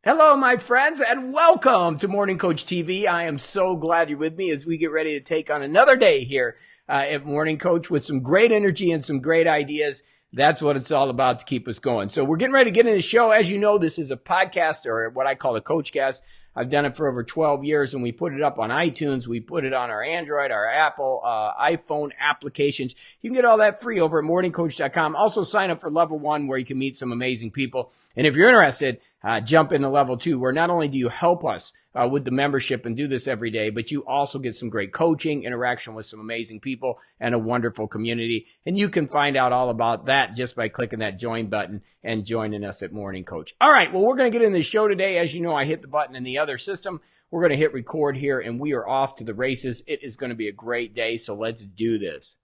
Hello, my friends, and welcome to Morning Coach TV. I am so glad you're with me as we get ready to take on another day here at Morning Coach with some great energy and some great ideas. That's what it's all about to keep us going. So we're getting ready to get into the show. As you know, this is a podcast, or what I call a coach cast. I've done it for over 12 years, and we put it up on iTunes. We put it on our Android, our Apple, iPhone applications. You can get all that free over at morningcoach.com. Also, sign up for Level 1, where you can meet some amazing people. And if you're interested, jump into Level 2, where not only do you help us with the membership and do this every day, but you also get some great coaching, interaction with some amazing people, and a wonderful community. And you can find out all about that just by clicking that join button and joining us at Morning Coach. All right, well, we're going to get in the show today. As you know, I hit the button in the other system. We're going to hit record here, and we are off to the races. It is going to be a great day, so let's do this.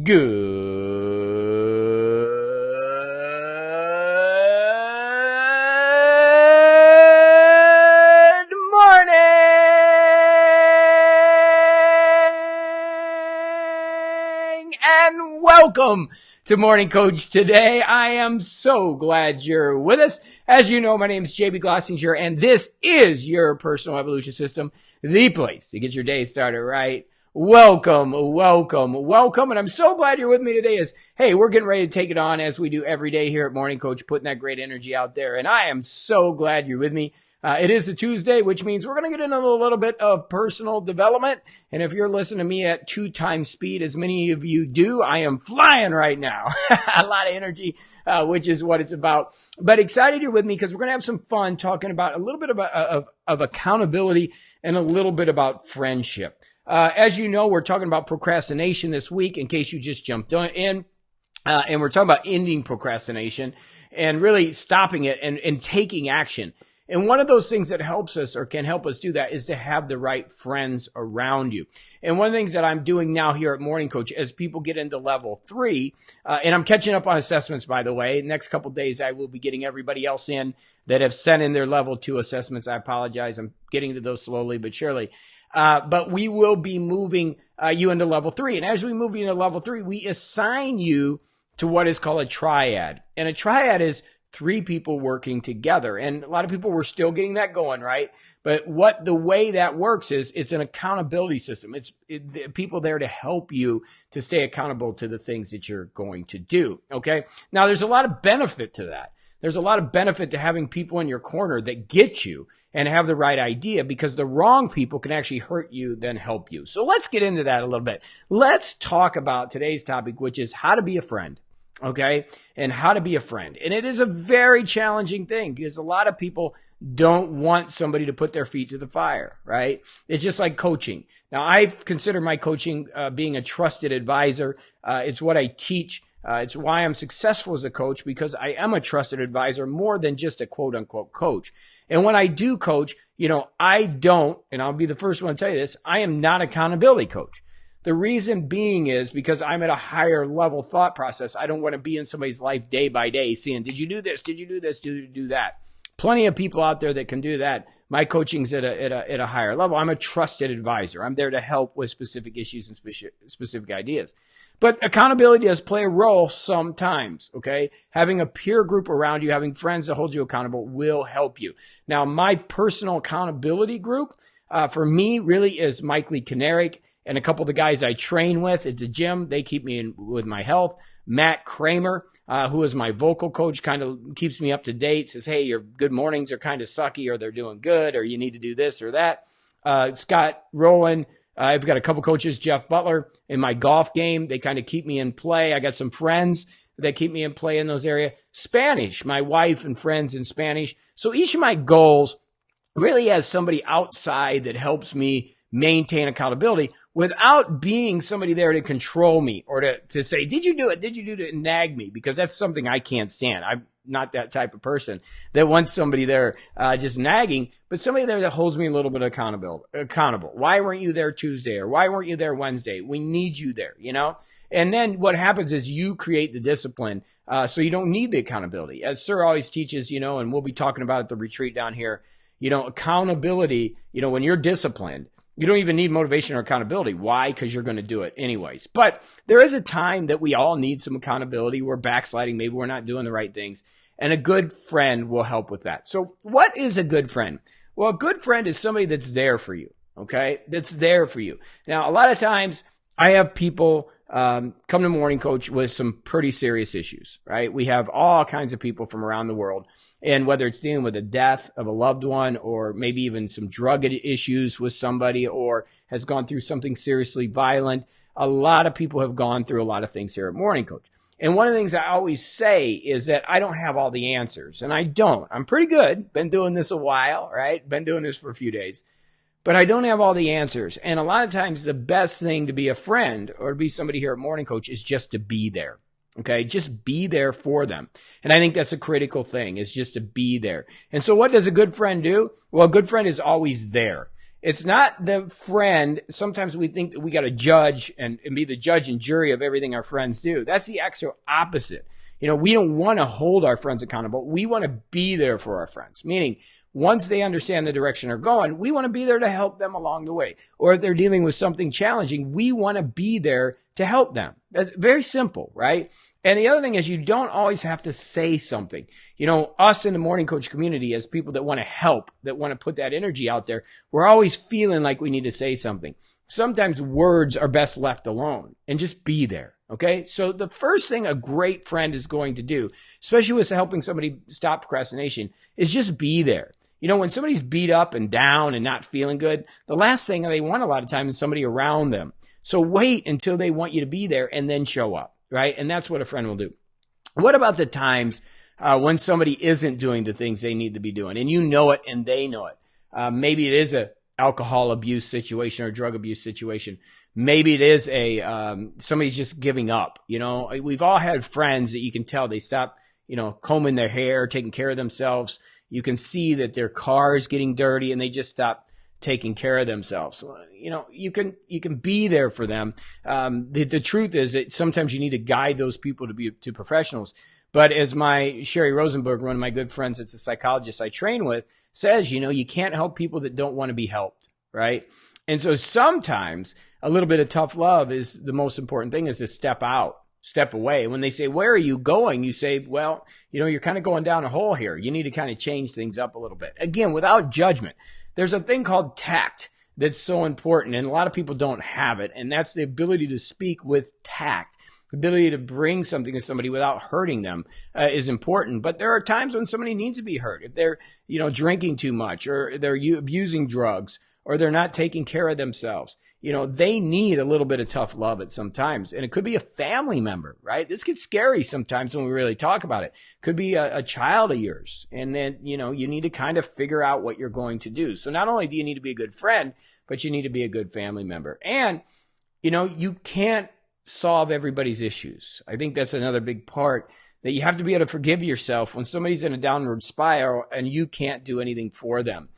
Good and welcome to Morning Coach today. I am so glad you're with us. As you know, my name is Glossinger, and this is your personal evolution system, the place to get your day started right. Welcome, welcome, welcome. And I'm so glad you're with me today hey, we're getting ready to take it on as we do every day here at Morning Coach, putting that great energy out there. And I am so glad you're with me. It is a Tuesday, which means we're going to get into a little bit of personal development. And if you're listening to me at 2 times speed, as many of you do, I am flying right now. A lot of energy, which is what it's about. But excited you're with me because we're going to have some fun talking about a little bit of accountability and a little bit about friendship. As you know, we're talking about procrastination this week, in case you just jumped in. And we're talking about ending procrastination and really stopping it and taking action. And one of those things that helps us or can help us do that is to have the right friends around you. And one of the things that I'm doing now here at Morning Coach as people get into level 3, and I'm catching up on assessments, by the way. Next couple of days, I will be getting everybody else in that have sent in their level 2 assessments. I apologize. I'm getting to those slowly but surely. But we will be moving you into level 3. And as we move you into level 3, we assign you to what is called a triad. And a triad is 3 people working together. And a lot of people were still getting that going, right? But the way that works is it's an accountability system. It's people there to help you to stay accountable to the things that you're going to do, okay? Now, there's a lot of benefit to that. There's a lot of benefit to having people in your corner that get you and have the right idea, because the wrong people can actually hurt you than help you. So let's get into that a little bit. Let's talk about today's topic, which is how to be a friend. Okay, and how to be a friend. And it is a very challenging thing because a lot of people don't want somebody to put their feet to the fire, right? It's just like coaching. Now, I consider my coaching being a trusted advisor. It's what I teach. It's why I'm successful as a coach, because I am a trusted advisor more than just a quote unquote coach. And when I do coach, I don't, and I'll be the first one to tell you this, I am not an accountability coach. The reason being is because I'm at a higher level thought process. I don't want to be in somebody's life day by day seeing, did you do this? Did you do this? Did you do that? Plenty of people out there that can do that. My coaching's at a higher level. I'm a trusted advisor. I'm there to help with specific issues and specific ideas. But accountability does play a role sometimes, okay? Having a peer group around you, having friends that hold you accountable will help you. Now, my personal accountability group for me really is Mike Lee Canaric. And a couple of the guys I train with at the gym, they keep me in with my health. Matt Kramer, who is my vocal coach, kind of keeps me up to date, says, hey, your good mornings are kind of sucky, or they're doing good, or you need to do this or that. Scott Rowland, I've got a couple coaches, Jeff Butler, in my golf game. They kind of keep me in play. I got some friends that keep me in play in those areas. Spanish, my wife and friends in Spanish. So each of my goals really has somebody outside that helps me maintain accountability without being somebody there to control me or to say, did you do it? Did you do it? And nag me, because that's something I can't stand. I'm not that type of person that wants somebody there just nagging, but somebody there that holds me a little bit accountable. Why weren't you there Tuesday? Or why weren't you there Wednesday? We need you there, And then what happens is you create the discipline, so you don't need the accountability. As Sir always teaches, and we'll be talking about at the retreat down here, accountability, when you're disciplined, you don't even need motivation or accountability. Why? Because you're going to do it anyways. But there is a time that we all need some accountability. We're backsliding. Maybe we're not doing the right things. And a good friend will help with that. So what is a good friend? Well, a good friend is somebody that's there for you, okay? That's there for you. Now, a lot of times I have people come to Morning Coach with some pretty serious issues, right? We have all kinds of people from around the world. And whether it's dealing with the death of a loved one or maybe even some drug issues with somebody or has gone through something seriously violent, a lot of people have gone through a lot of things here at Morning Coach. And one of the things I always say is that I don't have all the answers, and I don't. I'm pretty good. Been doing this a while, right? Been doing this for a few days. But I don't have all the answers. And a lot of times the best thing to be a friend or to be somebody here at Morning Coach is just to be there. Okay, just be there for them. And I think that's a critical thing, is just to be there. And so what does a good friend do? Well, a good friend is always there. It's not the friend. Sometimes we think that we got to judge and be the judge and jury of everything our friends do. That's the actual opposite. You know, we don't want to hold our friends accountable. We want to be there for our friends, meaning once they understand the direction they're going, we want to be there to help them along the way. Or if they're dealing with something challenging, we want to be there to help them. That's very simple, right? And the other thing is you don't always have to say something. You know, us in the Morning Coach community as people that want to help, that want to put that energy out there, we're always feeling like we need to say something. Sometimes words are best left alone and just be there. Okay. So the first thing a great friend is going to do, especially with helping somebody stop procrastination, is just be there. You know, when somebody's beat up and down and not feeling good, the last thing they want a lot of times is somebody around them. So wait until they want you to be there and then show up, right? And that's what a friend will do. What about the times when somebody isn't doing the things they need to be doing and you know it and they know it? Maybe it is a alcohol abuse situation or drug abuse situation. Maybe it is somebody's just giving up. You know, we've all had friends that you can tell they stop, you know, combing their hair, taking care of themselves. You can see that their car is getting dirty and they just stop taking care of themselves. You know, you can be there for them. The truth is that sometimes you need to guide those people to professionals. But as my Sherry Rosenberg, one of my good friends, that's a psychologist I train with, says, you know, you can't help people that don't want to be helped, right? And so sometimes a little bit of tough love is the most important thing, is to step out, step away. When they say, where are you going? You say, well, you know, you're kind of going down a hole here. You need to kind of change things up a little bit. Again, without judgment. There's a thing called tact that's so important, and a lot of people don't have it, and that's the ability to speak with tact. The ability to bring something to somebody without hurting them is important. But there are times when somebody needs to be hurt. If they're, you know, drinking too much, or they're abusing drugs, or they're not taking care of themselves, you know, they need a little bit of tough love at some times. And it could be a family member, right? This gets scary sometimes when we really talk about it. Could be a child of yours. And then, you know, you need to kind of figure out what you're going to do. So not only do you need to be a good friend, but you need to be a good family member. And, you know, you can't solve everybody's issues. I think that's another big part, that you have to be able to forgive yourself when somebody's in a downward spiral and you can't do anything for them.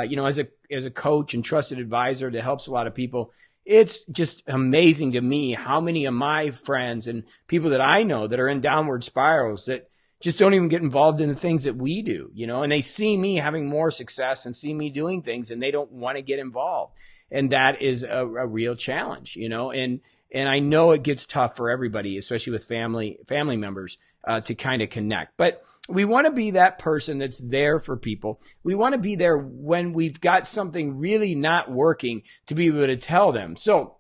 You know, as a coach and trusted advisor that helps a lot of people, it's just amazing to me how many of my friends and people that I know that are in downward spirals that just don't even get involved in the things that we do, you know, and they see me having more success and see me doing things and they don't want to get involved. And that is a real challenge, you know, and I know it gets tough for everybody, especially with family members, to kind of connect. But we want to be that person that's there for people. We want to be there when we've got something really not working to be able to tell them. So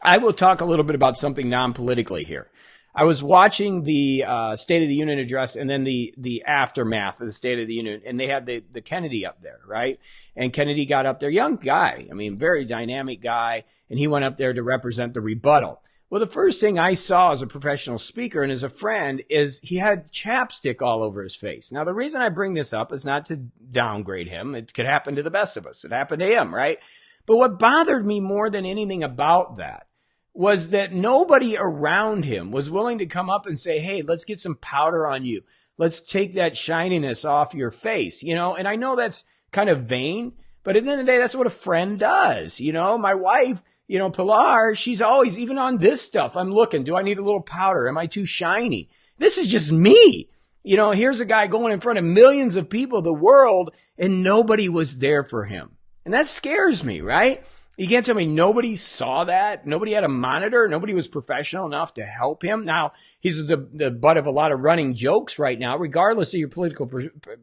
I will talk a little bit about something non-politically here. I was watching the State of the Union address and then the aftermath of the State of the Union, and they had the Kennedy up there, right? And Kennedy got up there, young guy, I mean, very dynamic guy, and he went up there to represent the rebuttal. Well, the first thing I saw as a professional speaker and as a friend is he had chapstick all over his face. Now, the reason I bring this up is not to downgrade him. It could happen to the best of us. It happened to him, right? But what bothered me more than anything about that was that nobody around him was willing to come up and say, hey, let's get some powder on you. Let's take that shininess off your face, you know? And I know that's kind of vain, but at the end of the day, that's what a friend does. You know, my wife, you know, Pilar, she's always, even on this stuff, I'm looking, do I need a little powder? Am I too shiny? This is just me. You know, here's a guy going in front of millions of people, the world, and nobody was there for him. And that scares me, right? You can't tell me nobody saw that. Nobody had a monitor. Nobody was professional enough to help him. Now, he's the butt of a lot of running jokes right now, regardless of your political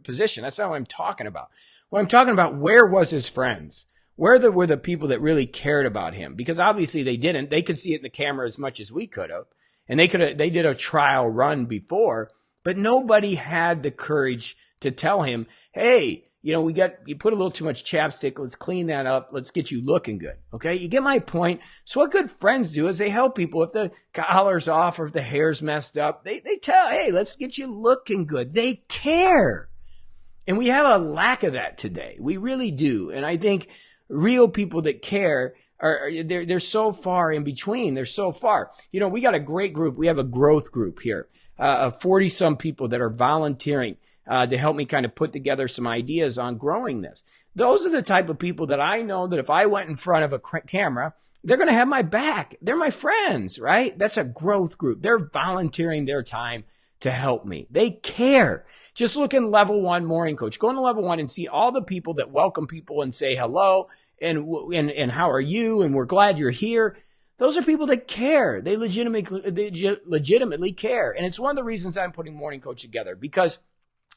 position. That's not what I'm talking about. What I'm talking about, where was his friends? Where were the people that really cared about him? Because obviously they didn't. They could see it in the camera as much as we could have. And they did a trial run before, but nobody had the courage to tell him, hey, you put a little too much chapstick. Let's clean that up. Let's get you looking good. Okay. You get my point. So what good friends do is they help people. If the collar's off or if the hair's messed up, they tell, hey, let's get you looking good. They care. And we have a lack of that today. We really do. And I think real people that care they're so far in between. They're so far. We got a great group. We have a growth group here of 40 some people that are volunteering to help me kind of put together some ideas on growing this. Those are the type of people that I know that if I went in front of a camera, they're going to have my back. They're my friends, right? That's a growth group. They're volunteering their time to help me. They care. Just look in level 1 morning coach. Go into level 1 and see all the people that welcome people and say hello and how are you? And we're glad you're here. Those are people that care. They legitimately care. And it's one of the reasons I'm putting morning coach together, because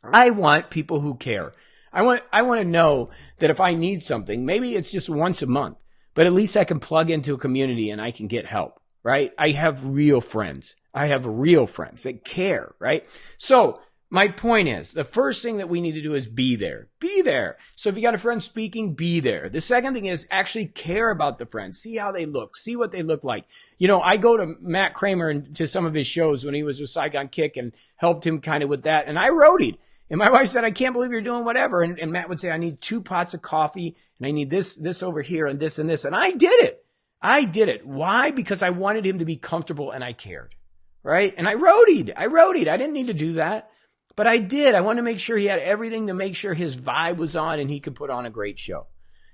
I want people who care. I want to know that if I need something, maybe it's just once a month, but at least I can plug into a community and I can get help, right? I have real friends. That care, right? So my point is, the first thing that we need to do is be there. Be there. So if you got a friend speaking, be there. The second thing is actually care about the friend. See how they look. See what they look like. I go to Matt Kramer and to some of his shows when he was with Saigon Kick and helped him kind of with that. And I roadied. And my wife said, I can't believe you're doing whatever. And Matt would say, I need 2 pots of coffee and I need this over here and this and this. And I did it. Why? Because I wanted him to be comfortable and I cared, right? And I roadied. I didn't need to do that, but I did. I wanted to make sure he had everything to make sure his vibe was on and he could put on a great show.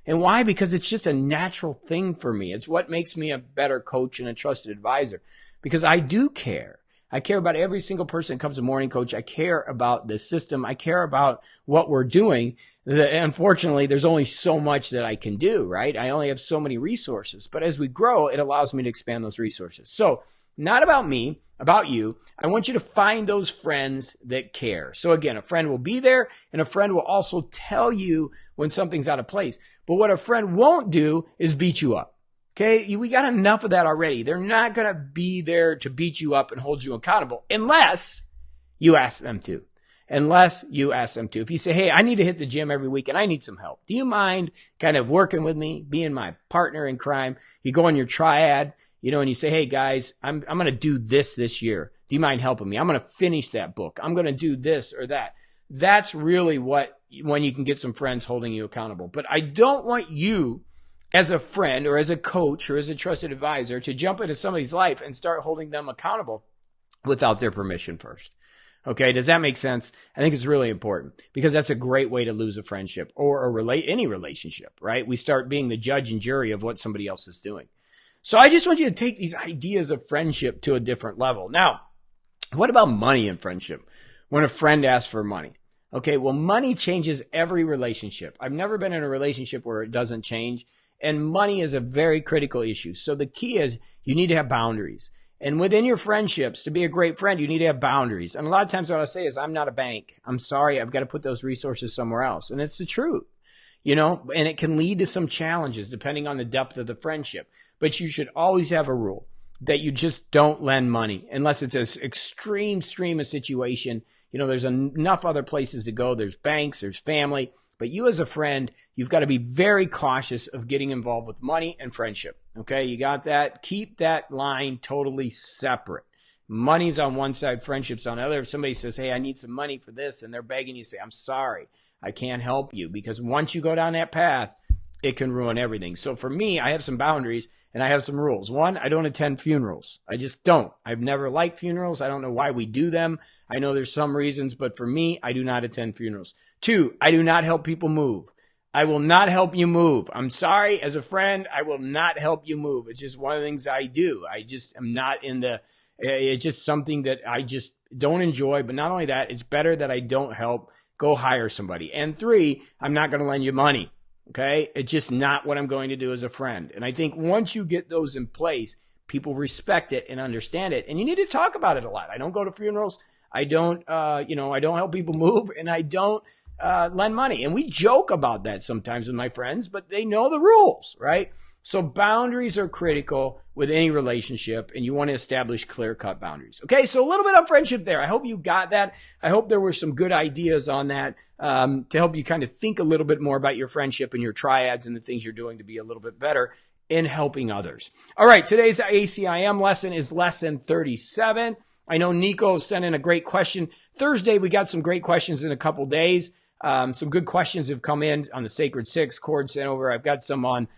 And why? Because it's just a natural thing for me. It's what makes me a better coach and a trusted advisor, because I do care. I care about every single person that comes to Morning Coach. I care about the system. I care about what we're doing. Unfortunately, there's only so much that I can do, right? I only have so many resources. But as we grow, it allows me to expand those resources. So not about me, about you. I want you to find those friends that care. So again, a friend will be there and a friend will also tell you when something's out of place. But what a friend won't do is beat you up. Okay, we got enough of that already. They're not going to be there to beat you up and hold you accountable unless you ask them to. If you say, hey, I need to hit the gym every week and I need some help. Do you mind kind of working with me, being my partner in crime? You go on your triad, and you say, hey, guys, I'm going to do this year. Do you mind helping me? I'm going to finish that book. I'm going to do this or that. That's really when you can get some friends holding you accountable. But I don't want you as a friend or as a coach or as a trusted advisor to jump into somebody's life and start holding them accountable without their permission first. Okay, does that make sense? I think it's really important because that's a great way to lose a friendship or any relationship, right? We start being the judge and jury of what somebody else is doing. So I just want you to take these ideas of friendship to a different level. Now, what about money in friendship? When a friend asks for money. Okay, well, money changes every relationship. I've never been in a relationship where it doesn't change. And money is a very critical issue. So the key is you need to have boundaries. And within your friendships, to be a great friend, you need to have boundaries. And a lot of times what I say is, I'm not a bank. I'm sorry. I've got to put those resources somewhere else. And it's the truth, and it can lead to some challenges depending on the depth of the friendship. But you should always have a rule that you just don't lend money unless it's an extreme a situation. There's enough other places to go. There's banks, there's family. But you as a friend, you've got to be very cautious of getting involved with money and friendship. Okay, you got that? Keep that line totally separate. Money's on one side, friendship's on the other. If somebody says, hey, I need some money for this, and they're begging you, say, I'm sorry, I can't help you. Because once you go down that path, it can ruin everything. So for me, I have some boundaries and I have some rules. One, I don't attend funerals. I just don't. I've never liked funerals. I don't know why we do them. I know there's some reasons, but for me, I do not attend funerals. 2, I do not help people move. I will not help you move. I'm sorry, as a friend, I will not help you move. It's just one of the things I do. I just am not it's just something that I just don't enjoy. But not only that, it's better that I don't help. Go hire somebody. And 3, I'm not going to lend you money. Okay. It's just not what I'm going to do as a friend. And I think once you get those in place, people respect it and understand it. And you need to talk about it a lot. I don't go to funerals. I don't, I don't help people move, and I don't lend money. And we joke about that sometimes with my friends, but they know the rules, right? So boundaries are critical with any relationship, and you want to establish clear-cut boundaries. Okay, so a little bit on friendship there. I hope you got that. I hope there were some good ideas on that to help you kind of think a little bit more about your friendship and your triads and the things you're doing to be a little bit better in helping others. All right, today's ACIM lesson is lesson 37. I know Nico sent in a great question. Thursday, we got some great questions in a couple days. Some good questions have come in on the Sacred Six. Cord sent over. I've got some on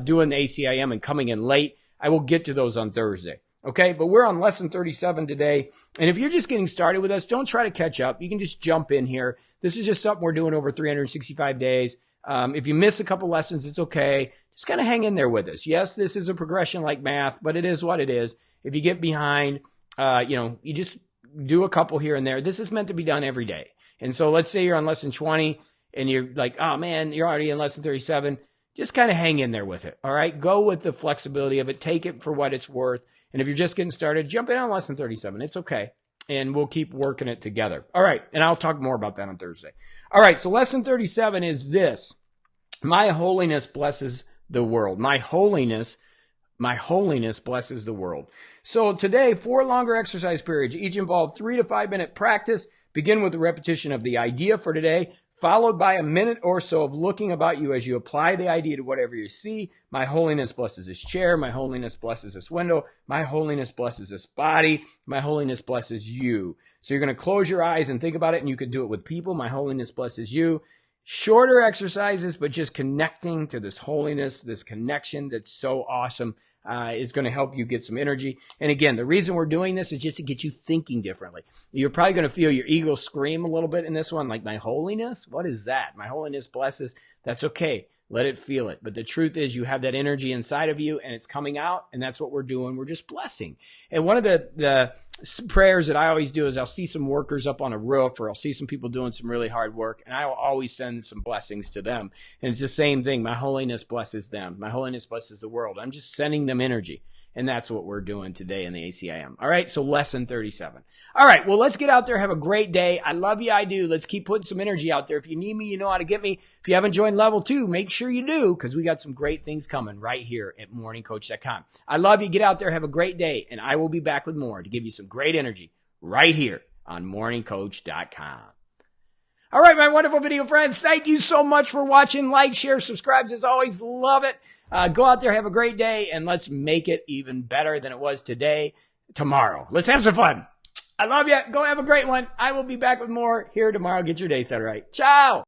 doing the ACIM and coming in late. I will get to those on Thursday. Okay, but we're on lesson 37 today. And if you're just getting started with us, don't try to catch up. You can just jump in here. This is just something we're doing over 365 days. If you miss a couple lessons, it's okay. Just kind of hang in there with us. Yes, this is a progression like math, but it is what it is. If you get behind, you just do a couple here and there. This is meant to be done every day. And so let's say you're on lesson 20 and you're like, oh man, you're already in lesson 37. Just kind of hang in there with it. All right. Go with the flexibility of it. Take it for what it's worth. And if you're just getting started, jump in on lesson 37. It's okay. And we'll keep working it together. All right. And I'll talk more about that on Thursday. All right. So lesson 37 is this. My holiness blesses the world. My holiness blesses the world. So today, 4 longer exercise periods, each involve 3 to 5 minute practice. Begin with the repetition of the idea for today, followed by a minute or so of looking about you as you apply the idea to whatever you see. My holiness blesses this chair. My holiness blesses this window. My holiness blesses this body. My holiness blesses you. So you're going to close your eyes and think about it, and you could do it with people. My holiness blesses you. Shorter exercises, but just connecting to this holiness, this connection that's so awesome is going to help you get some energy. And again, the reason we're doing this is just to get you thinking differently. You're probably going to feel your ego scream a little bit in this one, like, my holiness? What is that? My holiness blesses. That's okay. Let it feel it. But the truth is you have that energy inside of you and it's coming out, and that's what we're doing. We're just blessing. And one of the prayers that I always do is I'll see some workers up on a roof, or I'll see some people doing some really hard work, and I will always send some blessings to them. And it's the same thing. My holiness blesses them. My holiness blesses the world. I'm just sending them energy. And that's what we're doing today in the ACIM. All right, so lesson 37. All right, well, let's get out there. Have a great day. I love you. I do. Let's keep putting some energy out there. If you need me, you know how to get me. If you haven't joined level 2, make sure you do, because we got some great things coming right here at morningcoach.com. I love you. Get out there. Have a great day. And I will be back with more to give you some great energy right here on morningcoach.com. All right, my wonderful video friends, thank you so much for watching. Like, share, subscribe. As always, love it. Go out there, have a great day, and let's make it even better than it was tomorrow. Let's have some fun. I love you. Go have a great one. I will be back with more here tomorrow. Get your day set right. Ciao.